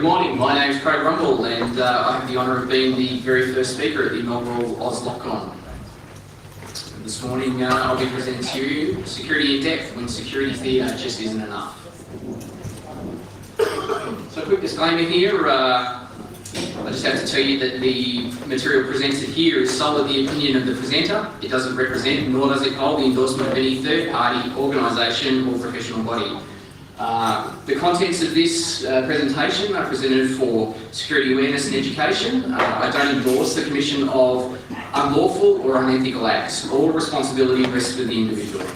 Good morning, my name is Rumball and I have the honour of being the very first speaker at the inaugural OzLockCon. This morning I'll be presenting to you security in depth when security theatre just isn't enough. So a quick disclaimer here, I just have to tell you that the material presented here is solely the opinion of the presenter. It doesn't represent nor does it hold the endorsement of any third party, organisation or professional body. The contents of this presentation are presented for security awareness and education. I don't endorse the commission of unlawful or unethical acts. All responsibility rests with the individual.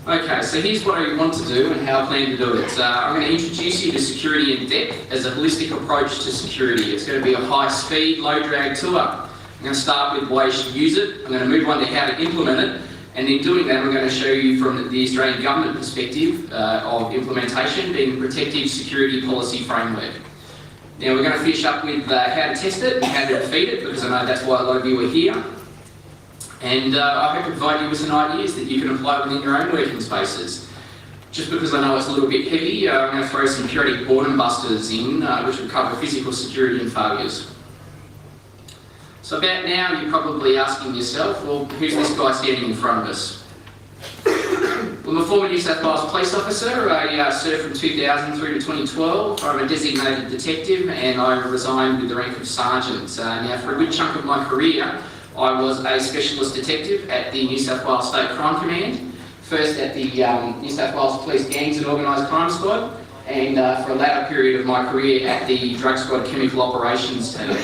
Okay, so here's what I want to do and how I plan to do it. I'm going to introduce you to security in depth as a holistic approach to security. It's going to be a high-speed, low-drag tour. I'm going to start with why you should use it. I'm going to move on to how to implement it. And in doing that, I'm going to show you from the Australian government perspective of implementation being the protective security policy framework. Now we're going to finish up with how to test it and how to defeat it, because I know that's why a lot of you are here. And I hope to provide you with some ideas that you can apply within your own working spaces. Just because I know it's a little bit heavy, I'm going to throw some periodic boredom busters in, which will cover physical security and failures. So about now, you're probably asking yourself, well, who's this guy standing in front of us? Well, I'm a former New South Wales police officer. I served from 2000 through to 2012. I'm a designated detective and I resigned with the rank of sergeant. Now, for a good chunk of my career, I was a specialist detective at the New South Wales State Crime Command, first at the New South Wales Police Gangs and Organised Crime Squad, and for a latter period of my career at the Drug Squad Chemical Operations team.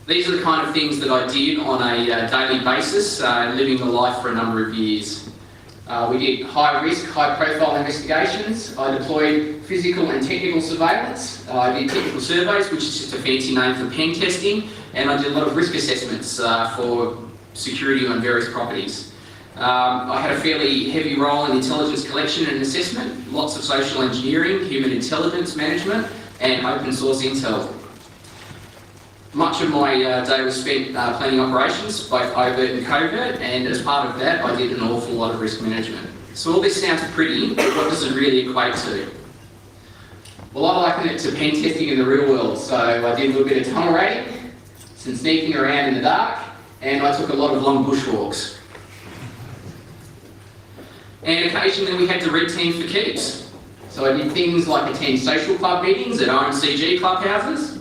These are the kind of things that I did on a daily basis, living the life for a number of years. We did high-risk, high-profile investigations. I deployed physical and technical surveillance. I did technical surveys, which is just a fancy name for pen testing, and I did a lot of risk assessments for security on various properties. I had a fairly heavy role in intelligence collection and assessment, lots of social engineering, human intelligence management, and open source intel. Much of my day was spent planning operations, both overt and covert, and as part of that I did an awful lot of risk management. So all this sounds pretty, but what does it really equate to? Well, I liken it to pen testing in the real world. So I did a little bit of tunnel raiding, some sneaking around in the dark, and I took a lot of long bushwalks. And occasionally we had to read teams for keeps. So I did things like attend social club meetings at RMCG clubhouses.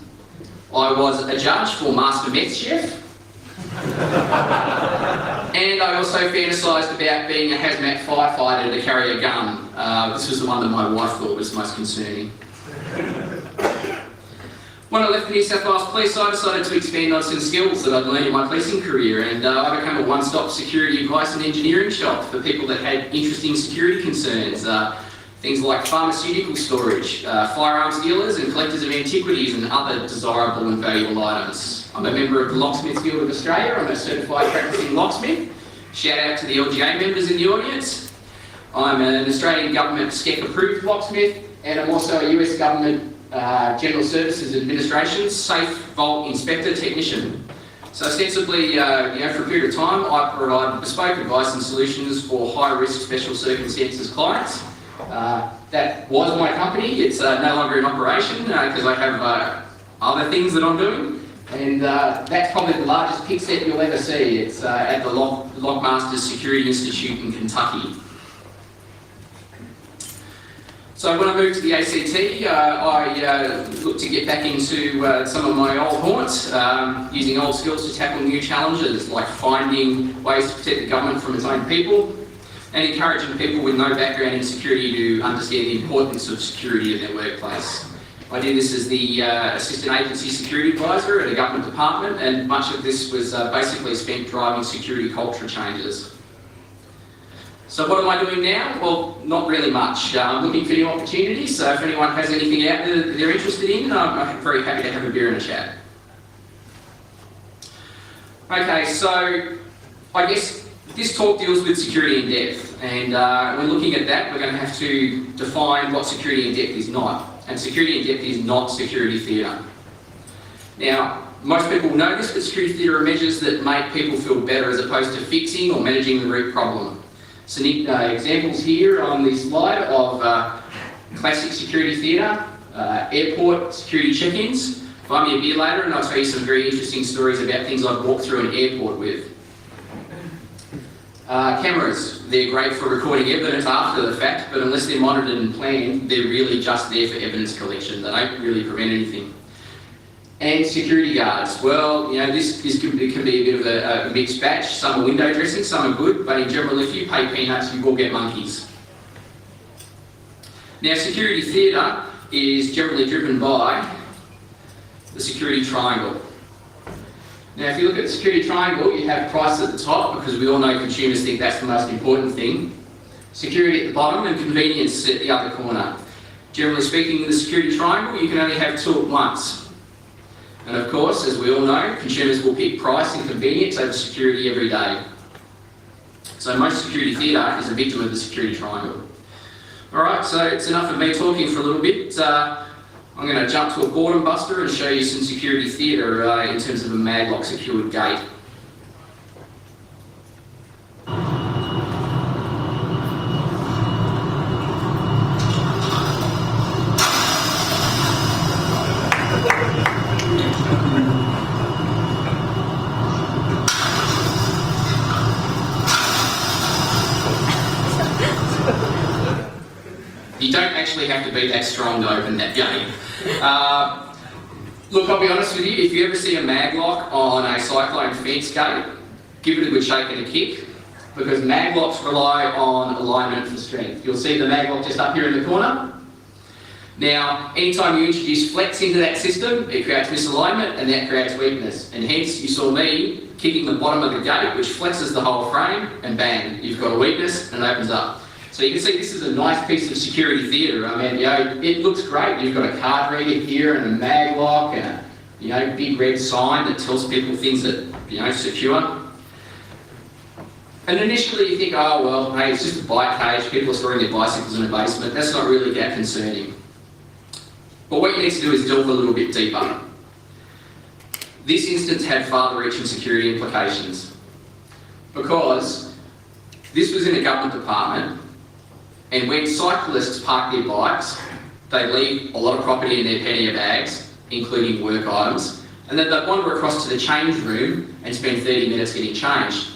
I was a judge for Master Meth Chef. And I also fantasised about being a hazmat firefighter to carry a gun. This was the one that my wife thought was most concerning. When I left the New South Wales Police, I decided to expand on some skills that I'd learned in my policing career, and I became a one-stop security advice and engineering shop for people that had interesting security concerns. Things like pharmaceutical storage, firearms dealers and collectors of antiquities and other desirable and valuable items. I'm a member of the Locksmiths Guild of Australia. I'm a certified practicing locksmith. Shout out to the LGA members in the audience. I'm an Australian Government SCEC approved locksmith, and I'm also a US Government General Services Administration Safe Vault Inspector Technician. So ostensibly, for a period of time, I provide bespoke advice and solutions for high-risk special circumstances clients. That was my company. It's no longer in operation because I have other things that I'm doing, and that's probably the largest pick set you'll ever see. It's at the Lockmasters Security Institute in Kentucky. So when I moved to the ACT, I looked to get back into some of my old haunts, using old skills to tackle new challenges like finding ways to protect the government from its own people, and encouraging people with no background in security to understand the importance of security in their workplace. I did this as the Assistant Agency Security Advisor at a government department, and much of this was basically spent driving security culture changes. So what am I doing now? Well, not really much. I'm looking for new opportunities, so if anyone has anything out there that they're interested in, I'm very happy to have a beer and a chat. Okay, so I guess this talk deals with security in depth, and when looking at that, we're going to have to define what security in depth is not. And security in depth is not security theatre. Now, most people know this, but security theatre are measures that make people feel better as opposed to fixing or managing the root problem. Some examples here on this slide of classic security theatre, airport security check-ins. Buy me a beer later and I'll tell you some very interesting stories about things I've walked through an airport with. Cameras, they're great for recording evidence after the fact, but unless they're monitored and planned, they're really just there for evidence collection. They don't really prevent anything. And security guards, well, you know, this can be a bit of a mixed batch. Some are window dressing, some are good, but in general, if you pay peanuts, you will get monkeys. Now, security theatre is generally driven by the security triangle. Now, if you look at the security triangle, you have price at the top, because we all know consumers think that's the most important thing. Security at the bottom and convenience at the other corner. Generally speaking, in the security triangle, you can only have two at once. And of course, as we all know, consumers will pick price and convenience over security every day. So most security theatre is a victim of the security triangle. Alright, so it's enough of me talking for a little bit. I'm going to jump to a boredom buster and show you some security theatre in terms of a maglock secured gate. You don't actually have to be that strong to open that gate. Look, I'll be honest with you, if you ever see a maglock on a cyclone fence gate, give it a good shake and a kick, because maglocks rely on alignment for strength. You'll see the maglock just up here in the corner. Now, anytime you introduce flex into that system, it creates misalignment and that creates weakness. And hence, you saw me kicking the bottom of the gate, which flexes the whole frame, and bang, you've got a weakness and it opens up. So you can see this is a nice piece of security theatre. I mean, you know, it looks great. You've got a card reader here and a maglock and a, you know, big red sign that tells people things that, you know, secure. And initially you think, oh well, hey, it's just a bike cage. People are storing their bicycles in a basement. That's not really that concerning. But what you need to do is delve a little bit deeper. This instance had far-reaching security implications because this was in a government department. And when cyclists park their bikes, they leave a lot of property in their pannier bags, including work items, and then they wander across to the change room and spend 30 minutes getting changed,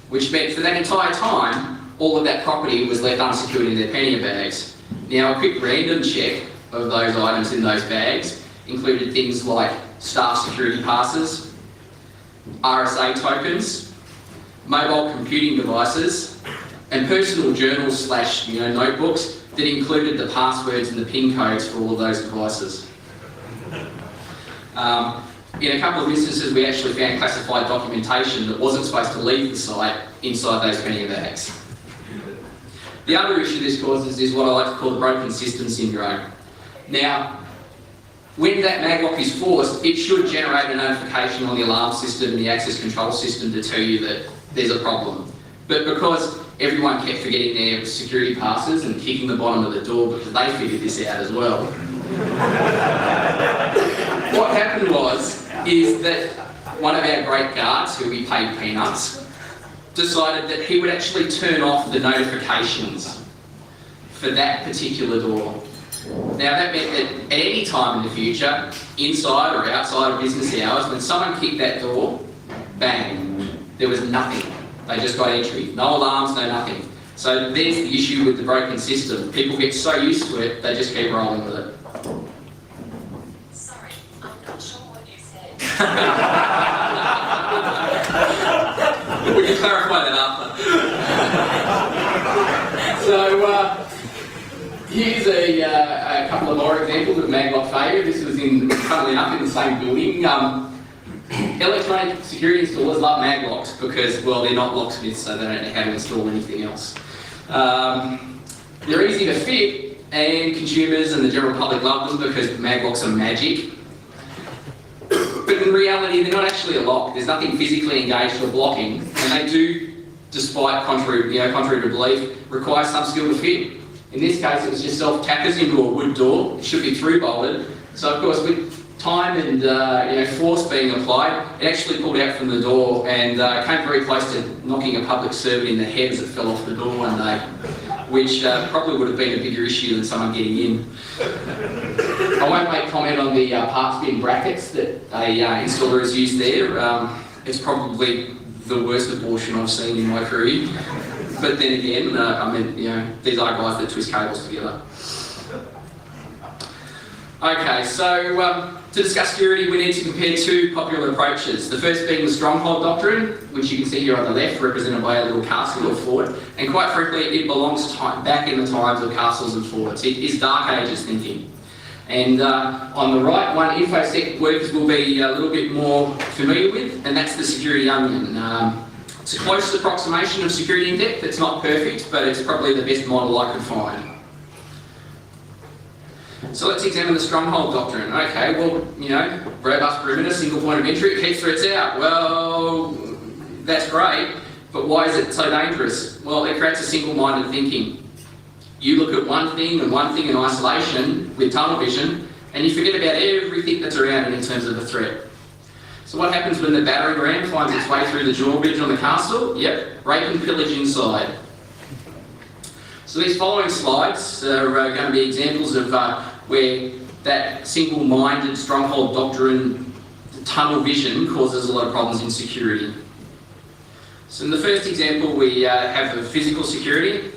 which meant for that entire time, all of that property was left unsecured in their pannier bags. Now, a quick random check of those items in those bags included things like staff security passes, RSA tokens, mobile computing devices, and personal journals / notebooks that included the passwords and the PIN codes for all of those devices. In a couple of instances, we actually found classified documentation that wasn't supposed to leave the site inside those pannier bags. The other issue this causes is what I like to call the broken system syndrome. Now, when that maglock is forced, it should generate a notification on the alarm system and the access control system to tell you that there's a problem. But because everyone kept forgetting their security passes and kicking the bottom of the door because they figured this out as well. What happened is that one of our great guards, who we paid peanuts, decided that he would actually turn off the notifications for that particular door. Now that meant that at any time in the future, inside or outside of business hours, when someone kicked that door, bang, there was nothing. They just got entry. No alarms, no nothing. So there's the issue with the broken system. People get so used to it, they just keep rolling with it. Sorry, I'm not sure what you said. We can clarify that after. So here's a couple of more examples of maglock failure. This was funnily enough, in the same building. Electronic security installers love maglocks because, well, they're not locksmiths, so they don't know how to install anything else. They're easy to fit, and consumers and the general public love them because maglocks are magic. But in reality, they're not actually a lock. There's nothing physically engaged or blocking, and they do, despite contrary to belief, require some skill to fit. In this case, it was just self-tackers into a wood door. It should be through bolted. So, of course, with time and force being applied, it actually pulled out from the door and came very close to knocking a public servant in the head as it fell off the door one day, which probably would have been a bigger issue than someone getting in. I won't make comment on the parts bin brackets that a installer has used there. It's probably the worst abortion I've seen in my career. But then again, these are guys that twist cables together. Okay, so to discuss security, we need to compare two popular approaches. The first being the stronghold doctrine, which you can see here on the left, represented by a little castle or fort. And quite frankly, it belongs back in the times of castles and forts. It is Dark Ages thinking. And on the right, one InfoSec workers will be a little bit more familiar with, and that's the security onion. It's a close approximation of security in depth. It's not perfect, but it's probably the best model I could find. So let's examine the stronghold doctrine. Okay, well, robust perimeter, single point of entry, it keeps threats out. Well, that's great, but why is it so dangerous? Well, it creates a single-minded thinking. You look at one thing and one thing in isolation with tunnel vision, and you forget about everything that's around it in terms of the threat. So what happens when the battering ram finds its way through the drawbridge on the castle? Yep, rape and pillage inside. So these following slides are going to be examples of where that single-minded stronghold doctrine, tunnel vision, causes a lot of problems in security. So in the first example, we have the physical security.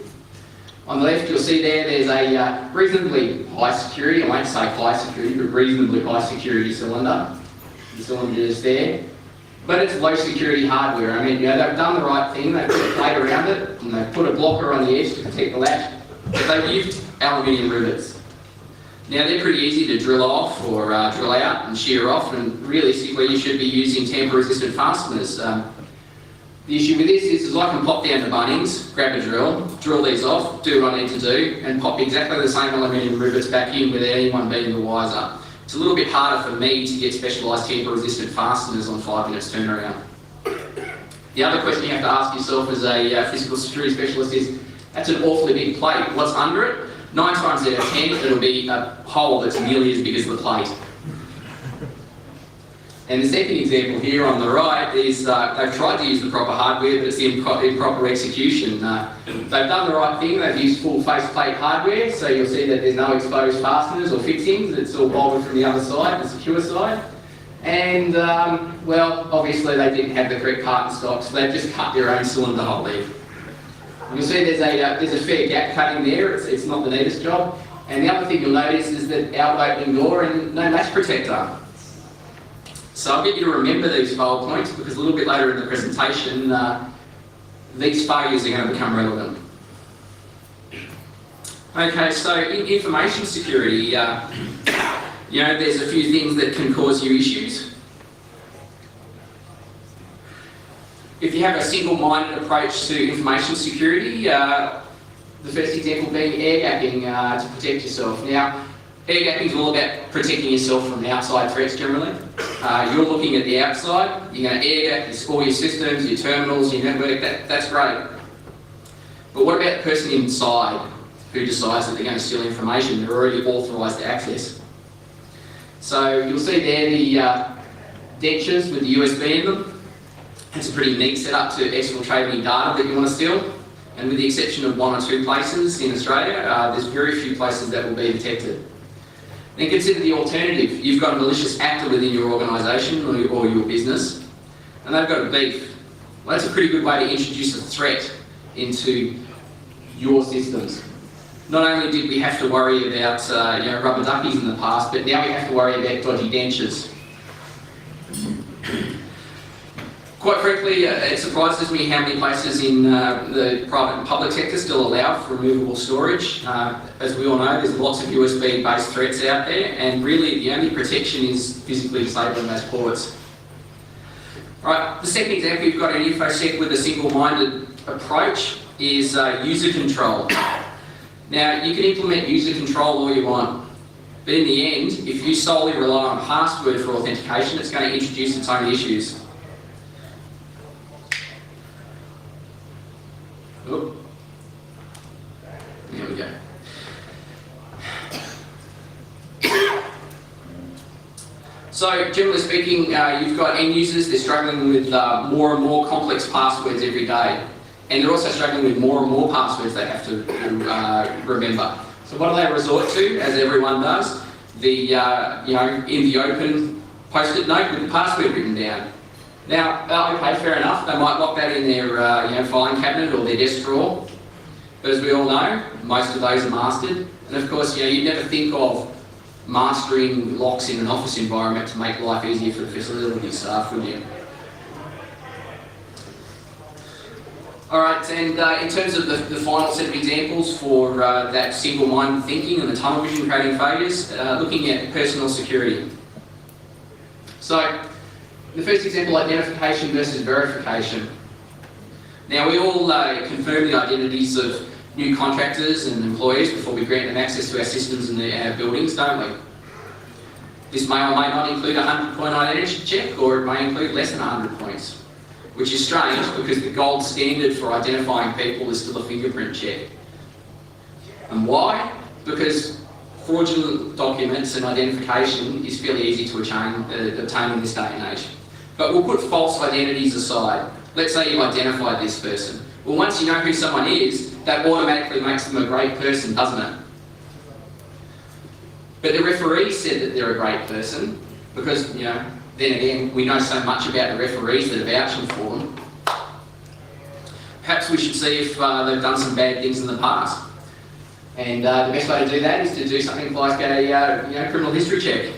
On the left, you'll see there's a reasonably high security, I won't say high security, but reasonably high security cylinder. The cylinder is there. But it's low security hardware. I mean, they've done the right thing. They've put a plate around it, and they've put a blocker on the edge to protect the latch. But they've used aluminium rivets. Now, they're pretty easy to drill off or drill out and shear off, and realistically, you should be using tamper-resistant fasteners. The issue with this is I can pop down to Bunnings, grab a drill these off, do what I need to do, and pop exactly the same aluminium rivets back in without anyone being the wiser. It's a little bit harder for me to get specialised tamper-resistant fasteners on 5 minutes turnaround. The other question you have to ask yourself as a physical security specialist is, that's an awfully big plate. What's under it? 9 times out of 10, it'll be a hole that's nearly as big as the plate. And the second example here on the right is they've tried to use the proper hardware, but it's the improper execution. They've done the right thing, they've used full faceplate hardware, so you'll see that there's no exposed fasteners or fixings, it's all bolted from the other side, the secure side. And, well, obviously they didn't have the correct part in stock, so they've just cut their own cylinder hole there. You'll see there's a fair gap cutting there, it's not the neatest job. And the other thing you'll notice is that outlet opening door and no latch protector. So I'll get you to remember these fail points because a little bit later in the presentation, these failures are going to become relevant. Okay, so in information security, there's a few things that can cause you issues. If you have a single-minded approach to information security, the first example being air gapping to protect yourself. Now, air gapping is all about protecting yourself from outside threats generally. You're looking at the outside, you're going to air gap all your systems, your terminals, your network, that's great. But what about the person inside who decides that they're going to steal information they're already authorised to access? So you'll see there the dentures with the USB in them. It's a pretty neat setup to exfiltrate any data that you want to steal. And with the exception of 1 or 2 places in Australia, there's very few places that will be detected. Then consider the alternative. You've got a malicious actor within your organisation or your business, and they've got a beef. Well, that's a pretty good way to introduce a threat into your systems. Not only did we have to worry about rubber duckies in the past, but now we have to worry about dodgy dentures. Quite frankly, it surprises me how many places in the private and public sector still allow for removable storage. As we all know, there's lots of USB-based threats out there, and really the only protection is physically disabling those ports. Right, the second example you've got an InfoSec with a single-minded approach is user control. Now, you can implement user control all you want, but in the end, if you solely rely on password for authentication, it's going to introduce its own issues. Oh. There we go. So generally speaking, you've got end users, they're struggling with more and more complex passwords every day. And they're also struggling with more and more passwords they have to remember. So what do they resort to, as everyone does? In the open post-it note with the password written down. Now, okay, fair enough, they might lock that in their filing cabinet or their desk drawer. But as we all know, most of those are mastered. And of course, you'd never think of mastering locks in an office environment to make life easier for the facility staff, would you? Alright, and in terms of the final set of examples for that single-minded thinking and the tunnel vision creating failures, looking at personal security. So, the first example, identification versus verification. Now, we all confirm the identities of new contractors and employees before we grant them access to our systems and our buildings, don't we? This may or may not include a 100-point identity check, or it may include less than 100 points, which is strange because the gold standard for identifying people is still a fingerprint check. And why? Because fraudulent documents and identification is fairly easy to obtain in this day and age. But we'll put false identities aside. Let's say you identified this person. Well, once you know who someone is, that automatically makes them a great person, doesn't it? But the referee said that they're a great person because, then again, we know so much about the referees that are vouching for them. Perhaps we should see if they've done some bad things in the past. And the best way to do that is to do something like a criminal history check.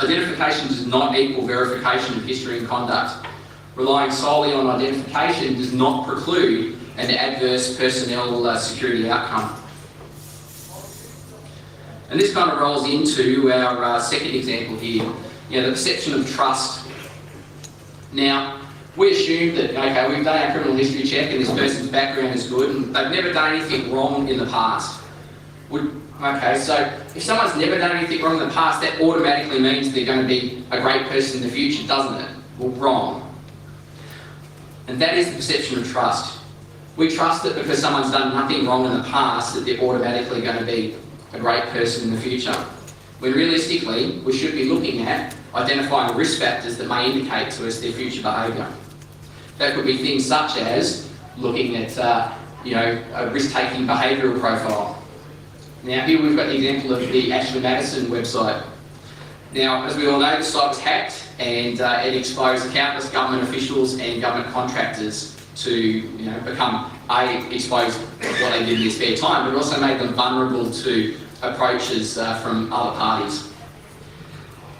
Identification does not equal verification of history and conduct. Relying solely on identification does not preclude an adverse personnel security outcome. And this kind of rolls into our second example here, the perception of trust. Now, we assume that, okay, we've done our criminal history check and this person's background is good and they've never done anything wrong in the past. Okay, so if someone's never done anything wrong in the past, that automatically means they're going to be a great person in the future, doesn't it? Well, wrong. And that is the perception of trust. We trust that because someone's done nothing wrong in the past, that they're automatically going to be a great person in the future. When realistically, we should be looking at identifying risk factors that may indicate to us their future behaviour. That could be things such as looking at, a risk-taking behavioural profile. Now, here we've got the example of the Ashley Madison website. Now, as we all know, the site was hacked and it exposed countless government officials and government contractors to, become exposed to what they did in their spare time, but also made them vulnerable to approaches from other parties.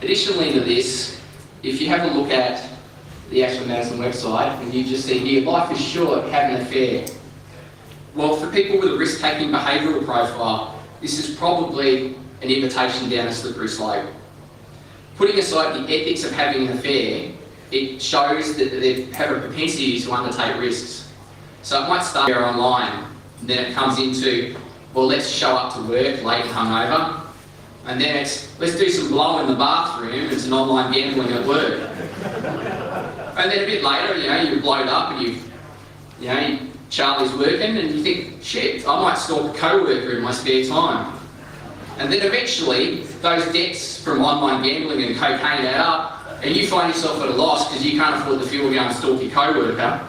Additionally to this, if you have a look at the Ashley Madison website, and you just see here, life is short, have an affair. Well, for people with a risk-taking behavioural profile, this is probably an invitation down a slippery slope. Putting aside the ethics of having an affair, it shows that they have a propensity to undertake risks. So it might start there online, and then it comes into, well, let's show up to work late and hungover, and then it's, let's do some blow in the bathroom, it's an online gambling at work. And then a bit later, you're blowed up and Charlie's working and you think, shit, I might stalk a co-worker in my spare time. And then eventually, those debts from online gambling and cocaine add up, and you find yourself at a loss because you can't afford the fuel to go and stalk your co-worker.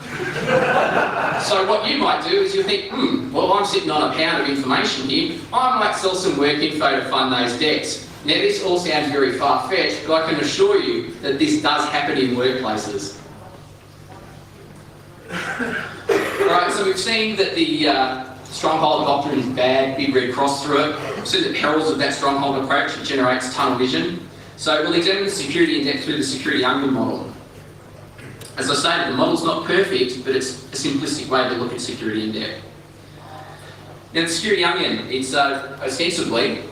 So what you might do is you think, well, I'm sitting on a pound of information here, I might sell some work info to fund those debts. Now this all sounds very far-fetched, but I can assure you that this does happen in workplaces. Alright, so we've seen that the stronghold doctrine is bad, big red cross through it. We've seen the perils of that stronghold approach, it generates tunnel vision. So we'll examine the security in depth through the security onion model. As I stated, the model's not perfect, but it's a simplistic way to look at security in depth. Now the security onion, it's ostensibly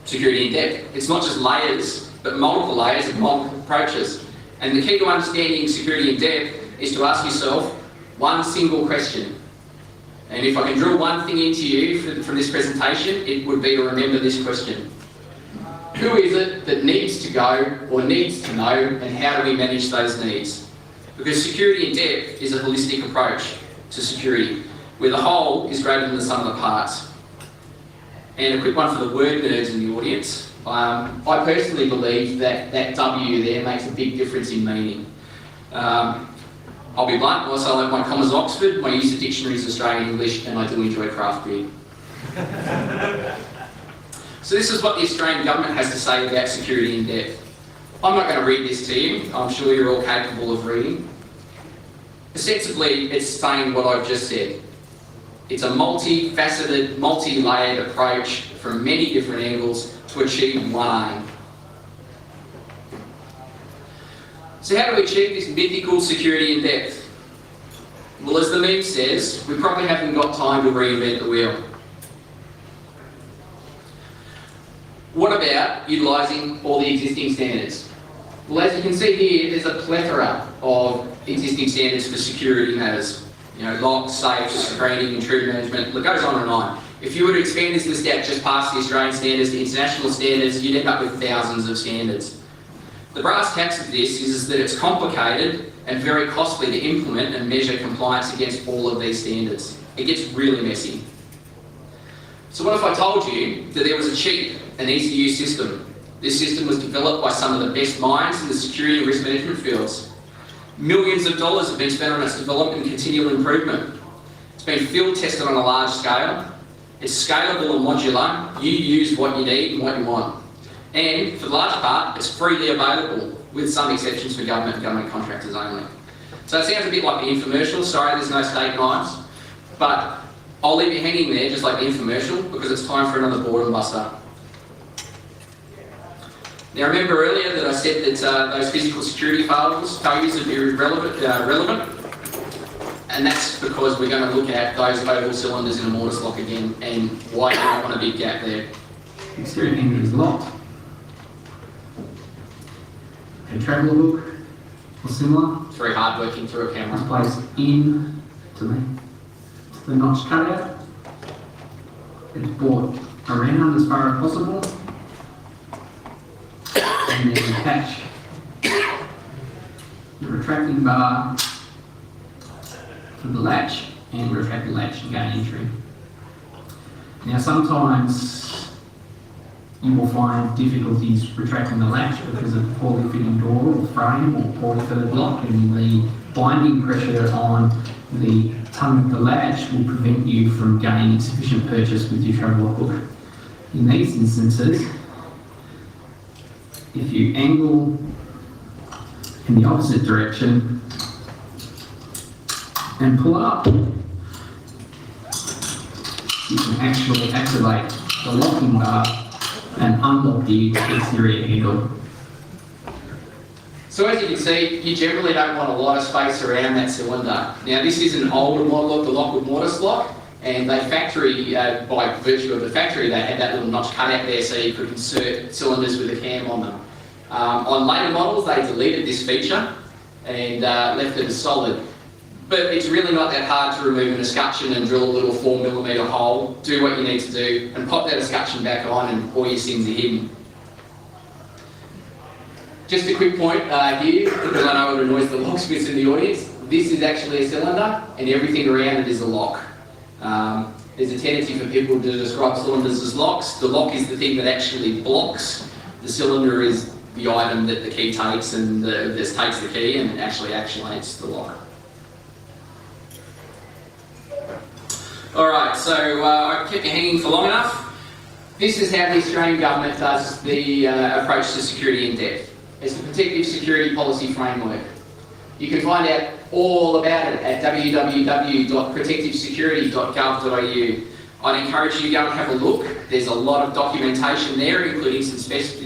security in depth. It's not just layers, but multiple layers and multiple approaches. And the key to understanding security in depth is to ask yourself one single question. And if I can drill one thing into you from this presentation, it would be to remember this question. Who is it that needs to go or needs to know, and how do we manage those needs? Because security in depth is a holistic approach to security, where the whole is greater than the sum of the parts. And a quick one for the word nerds in the audience. I personally believe that that W there makes a big difference in meaning. I'll be blunt, whilst I like my commas Oxford, my use of dictionary is Australian English, and I do enjoy craft beer. So this is what the Australian government has to say about security in depth. I'm not going to read this to you, I'm sure you're all capable of reading. Ostensibly, it's saying what I've just said. It's a multi-faceted, multi-layered approach from many different angles to achieve one aim. So how do we achieve this mythical security in depth? Well, as the meme says, we probably haven't got time to reinvent the wheel. What about utilising all the existing standards? Well, as you can see here, there's a plethora of existing standards for security matters. You know, locks, safes, screening, intruder management, it goes on and on. If you were to expand this list out just past the Australian standards to international standards, you'd end up with thousands of standards. The brass tacks of this is that it's complicated and very costly to implement and measure compliance against all of these standards. It gets really messy. So what if I told you that there was a cheap and easy to use system? This system was developed by some of the best minds in the security and risk management fields. Millions of dollars have been spent on its development and continual improvement. It's been field tested on a large scale. It's scalable and modular. You use what you need and what you want. And for the large part, it's freely available, with some exceptions for government and government contractors only. So it sounds a bit like the infomercial. Sorry, there's no steak knives. But I'll leave you hanging there, just like the infomercial, because it's time for another boredom buster. Now remember earlier that I said that those physical security failures would be relevant, and that's because we're going to look at those oval cylinders in a mortise lock again and why you might want a big gap there. Exterior angle is locked. A travel hook or similar It's very hard working through a is camera. placed in to the notch cutout. It's brought around as far as possible. And then attach the retracting bar to the latch and retract the latch to gain entry. Now sometimes you will find difficulties retracting the latch because of poorly fitting door or frame or poorly fitted lock, and the binding pressure on the tongue of the latch will prevent you from gaining sufficient purchase with your travel hook. In these instances, if you angle in the opposite direction and pull up, you can actually activate the locking bar and unlock the exterior handle. So as you can see, you generally don't want a lot of space around that cylinder. Now this is an older model of the Lockwood mortise lock, and they factory, by virtue of the factory, they had that little notch cut out there so you could insert cylinders with a cam on them. On later models, they deleted this feature and left it as solid. But it's really not that hard to remove an escutcheon and drill a little 4mm hole, do what you need to do, and pop that escutcheon back on and all your sins are hidden. Just a quick point here, because I know it annoys the locksmiths in the audience. This is actually a cylinder, and everything around it is a lock. There's a tendency for people to describe cylinders as locks. The lock is the thing that actually blocks. The cylinder is the item that the key takes, and this takes the key and actually actuates the lock. Alright, so I kept you hanging for long enough. This is how the Australian government does the approach to security in depth. It's the Protective Security Policy Framework. You can find out all about it at www.protectivesecurity.gov.au. I'd encourage you to go and have a look. There's a lot of documentation there, including some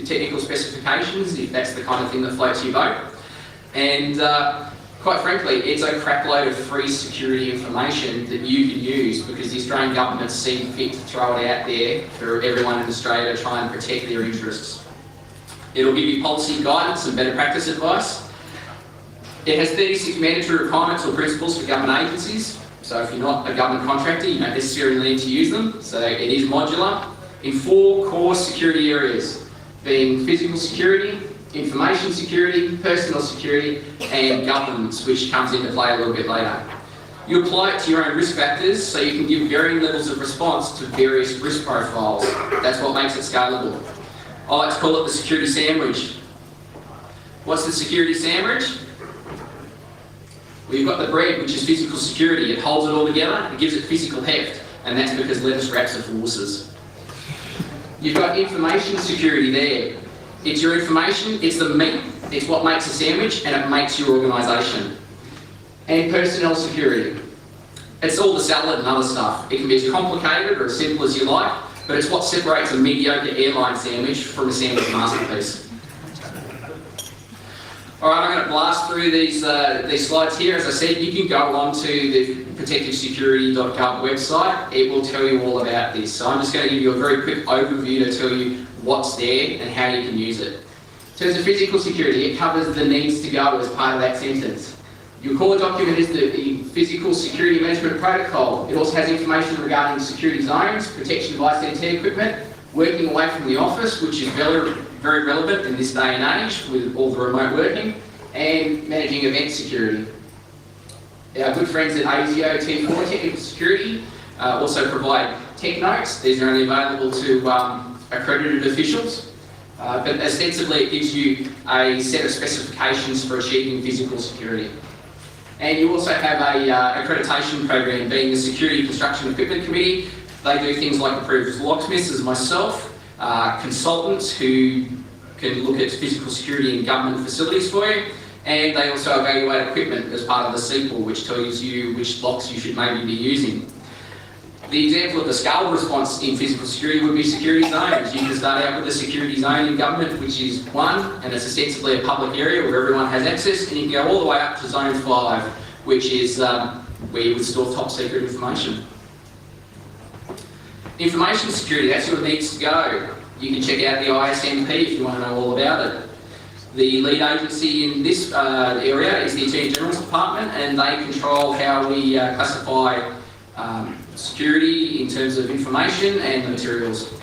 technical specifications, if that's the kind of thing that floats your boat. And quite frankly, it's a crapload of free security information that you can use because the Australian government seem fit to throw it out there for everyone in Australia to try and protect their interests. It'll give you policy guidance and better practice advice. It has 36 mandatory requirements or principles for government agencies. So if you're not a government contractor, you don't necessarily need to use them. So it is modular in 4 core security areas, being physical security, information security, personal security, and governance, which comes into play a little bit later. You apply it to your own risk factors so you can give varying levels of response to various risk profiles. That's what makes it scalable. I like to call it the security sandwich. What's the security sandwich? Well, you've got the bread, which is physical security. It holds it all together, it gives it physical heft, and that's because lettuce wraps are for wusses. You've got information security there. It's your information, it's the meat, it's what makes a sandwich, and it makes your organisation. And personnel security. It's all the salad and other stuff. It can be as complicated or as simple as you like, but it's what separates a mediocre airline sandwich from a sandwich masterpiece. Alright, I'm going to blast through these slides here. As I said, you can go onto the protectivesecurity.gov website. It will tell you all about this. So I'm just going to give you a very quick overview to tell you what's there and how you can use it. In terms of physical security, it covers the needs to go as part of that sentence. Your core document is the Physical Security Management Protocol. It also has information regarding security zones, protection of ICT equipment, working away from the office, which is very relevant in this day and age with all the remote working, and managing event security. Our good friends at ASIO T4 Technical Security also provide tech notes. These are only available to accredited officials, but ostensibly it gives you a set of specifications for achieving physical security. And you also have a accreditation program, being the Security Construction Equipment Committee. They do things like approve locksmiths, as myself, consultants who can look at physical security in government facilities for you, and they also evaluate equipment as part of the sequel, which tells you which locks you should maybe be using. The example of the scale response in physical security would be security zones. You can start out with a security zone in government, which is 1, and it's ostensibly a public area where everyone has access, and you can go all the way up to zone 5, which is where you would store top secret information. Information security, that's your needs to go. You can check out the ISMP if you want to know all about it. The lead agency in this area is the Attorney General's Department, and they control how we classify security in terms of information and the materials.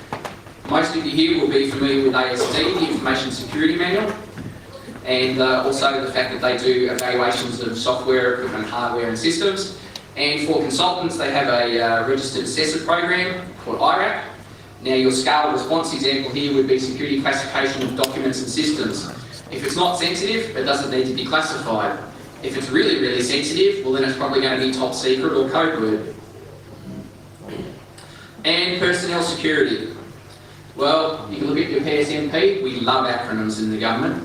Most of you here will be familiar with ASD, the Information Security Manual, and also the fact that they do evaluations of software, equipment, hardware and systems. And for consultants, they have a registered assessor program called IRAP. Now your scale response example here would be security classification of documents and systems. If it's not sensitive, it doesn't need to be classified. If it's really sensitive, well then it's probably going to be top secret or code word. And personnel security. Well, you can look at your PSMP. We love acronyms in the government.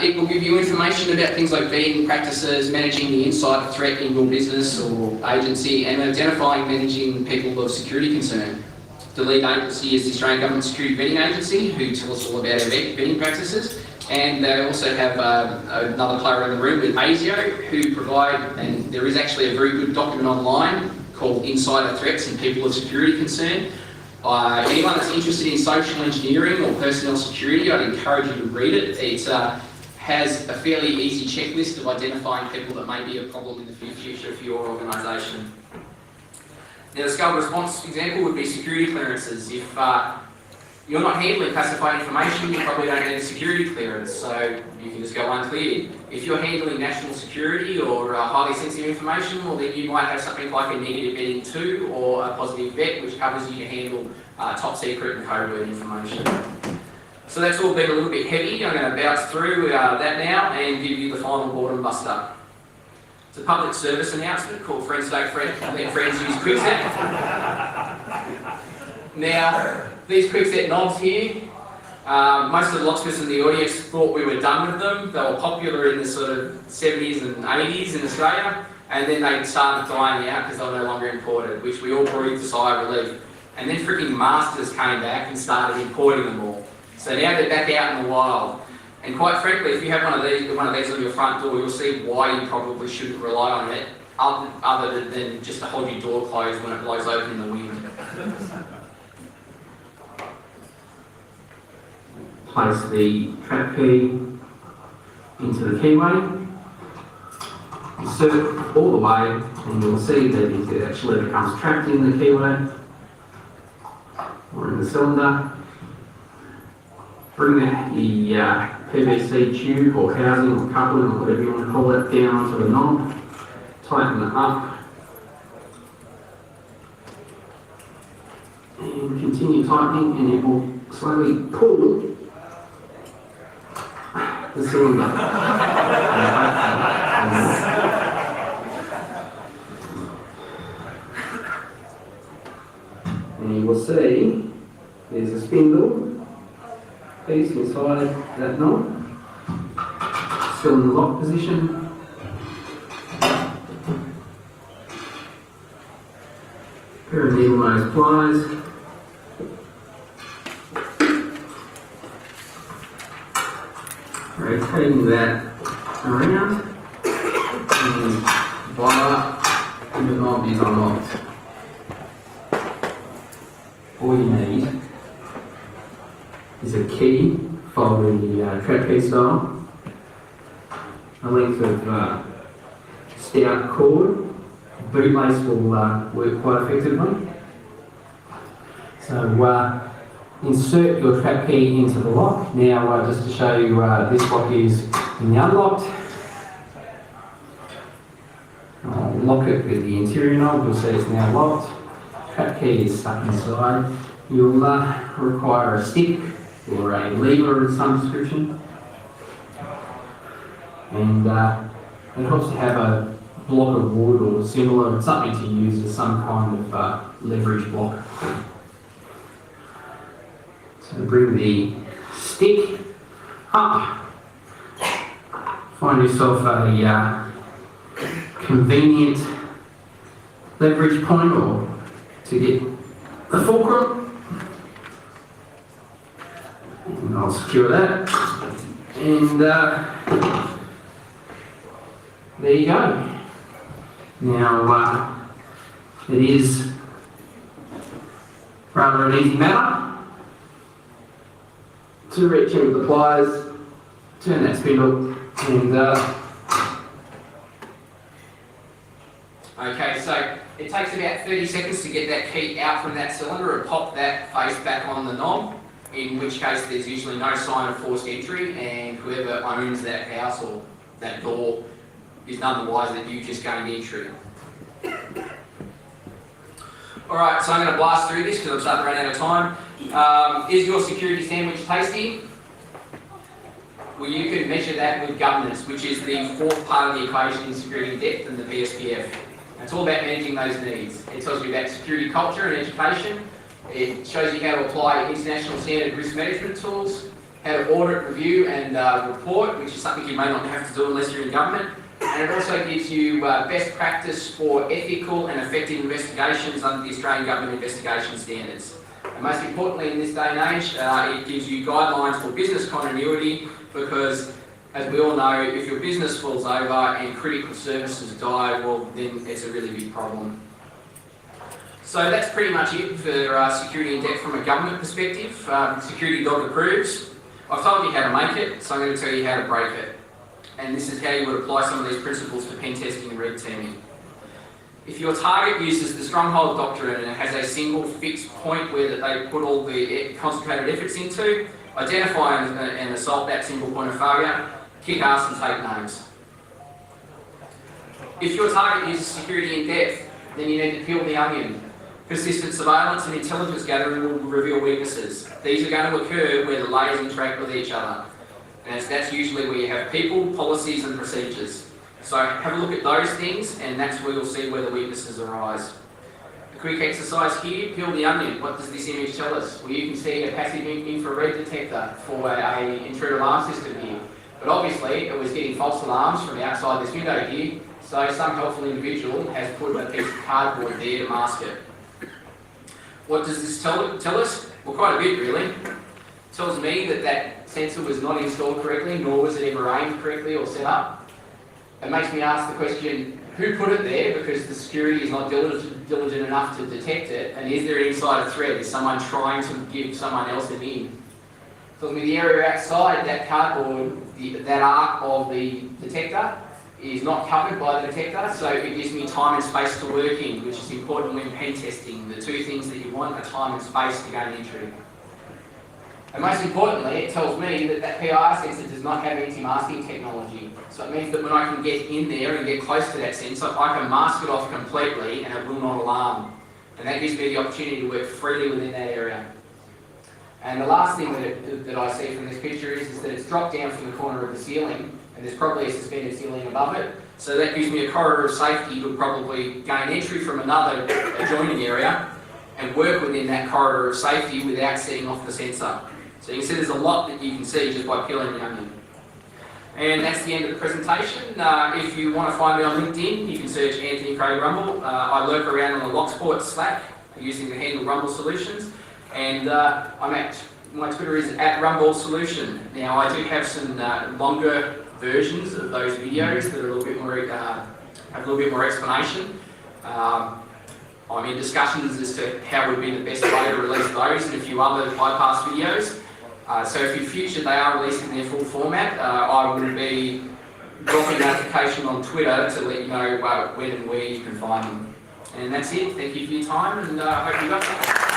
It will give you information about things like vetting practices, managing the insider threat in your business or agency, and identifying and managing people of security concern. The lead agency is the Australian Government Security Vetting Agency, who tell us all about our vetting practices. And they also have another player in the room with ASIO, who provide, and there is actually a very good document online called Insider Threats and People of Security Concern. Anyone that's interested in social engineering or personnel security, I'd encourage you to read it. It has a fairly easy checklist of identifying people that may be a problem in the future for your organisation. Now the scale response example would be security clearances. If you're not handling classified information, you probably don't need a security clearance, so you can just go uncleared. If you're handling national security or highly sensitive information, well then you might have something like a negative vetting 2 or a positive vet, which covers you to handle top secret and code word information. So that's all been a little bit heavy. I'm going to bounce through that now and give you the final boredom buster. It's a public service announcement called Friends Don't Let Friends Use Quickset. Now, these Quickset knobs here, most of the locksmiths in the audience thought we were done with them. They were popular in the sort of 70s and 80s in Australia, and then they started dying out because they were no longer imported, which we all breathed a sigh of relief. And then freaking Masters came back and started importing them all. So now they're back out in the wild. And quite frankly, if you have one of these on your front door, you'll see why you probably shouldn't rely on it, other than just to hold your door closed when it blows open in the wind. Place the trap key into the keyway, insert it all the way, and you'll see that it actually becomes trapped in the keyway or in the cylinder. Bring the PVC tube or housing or coupling or whatever you want to call it down onto the knob, tighten it up. And continue tightening, and it will slowly pull the cylinder. And you will see there's a spindle piece inside that knob, still in the lock position. Pair of needle nose pliers. Rotating that around, and voila, the knob is unlocked. All you need is a key for the trap key style, a length of stout cord. Bootlace will work quite effectively. So insert your trap key into the lock. Now just to show you, this lock is in the unlocked. I'll lock it with the interior knob. You'll see it's now locked. Trap key is stuck inside. You'll require a stick or a lever of some description. And it helps to have a block of wood or similar, something to use as some kind of leverage block. So bring the stick up, find yourself a convenient leverage point or to get the fulcrum, and I'll secure that, and there you go. Now it is rather an easy matter to reach in with the pliers, turn that spindle, and okay, so it takes about 30 seconds to get that key out from that cylinder and pop that face back on the knob, in which case there's usually no sign of forced entry, and whoever owns that house or that door is none the wiser that you just gained entry. Alright, so I'm going to blast through this because I'm starting to run out of time. Is your security sandwich tasty? Well, you can measure that with governance, which is the fourth part of the equation in security in depth and the BSPF. It's all about managing those needs. It tells you about security culture and education. It shows you how to apply international standard risk management tools, how to audit, review and report, which is something you may not have to do unless you're in government. And it also gives you best practice for ethical and effective investigations under the Australian Government Investigation Standards. And most importantly in this day and age, it gives you guidelines for business continuity, because as we all know, if your business falls over and critical services die, well then it's a really big problem. So that's pretty much it for security in depth from a government perspective. Security dog approves. I've told you how to make it, so I'm going to tell you how to break it. And this is how you would apply some of these principles for pen testing and red teaming. If your target uses the stronghold doctrine and it has a single fixed point where they put all the concentrated efforts into, identify and assault that single point of failure, kick ass and take names. If your target uses security in depth, then you need to peel the onion. Persistent surveillance and intelligence gathering will reveal weaknesses. These are going to occur where the layers interact with each other. And that's usually where you have people, policies and procedures. So have a look at those things, and that's where you'll see where the weaknesses arise. A quick exercise here, peel the onion. What does this image tell us? Well, you can see a passive infrared detector for an intruder alarm system here. But obviously it was getting false alarms from outside this window here, so some helpful individual has put a piece of cardboard there to mask it. What does this tell us? Well, quite a bit really. It tells me that that sensor was not installed correctly, nor was it ever aimed correctly or set up. It makes me ask the question, who put it there because the security is not diligent enough to detect it, and is there an insider threat? Is someone trying to give someone else an in? So the area outside that cardboard, that arc of the detector, is not covered by the detector, so it gives me time and space to work in, which is important when pen testing. The two things that you want are time and space to gain entry. And most importantly, it tells me that that PIR sensor does not have anti-masking technology. So it means that when I can get in there and get close to that sensor, I can mask it off completely and it will not alarm. And that gives me the opportunity to work freely within that area. And the last thing that I see from this picture is that it's dropped down from the corner of the ceiling, and there's probably a suspended ceiling above it. So that gives me a corridor of safety to probably gain entry from another adjoining area and work within that corridor of safety without setting off the sensor. So you can see there's a lot that you can see just by peeling the onion. And that's the end of the presentation. If you want to find me on LinkedIn, you can search Anthony Craig Rumball. I lurk around on the Locksport Slack using the handle Rumball Solutions. And my Twitter is @Rumball Solution. Now I do have some longer versions of those videos that are a little bit more, have a little bit more explanation. I'm in discussions as to how would be the best way to release those and a few other bypass videos. So if in future they are released in their full format, I will be dropping a notification on Twitter to let you know when and where you can find them. And that's it. Thank you for your time, and I hope you got something.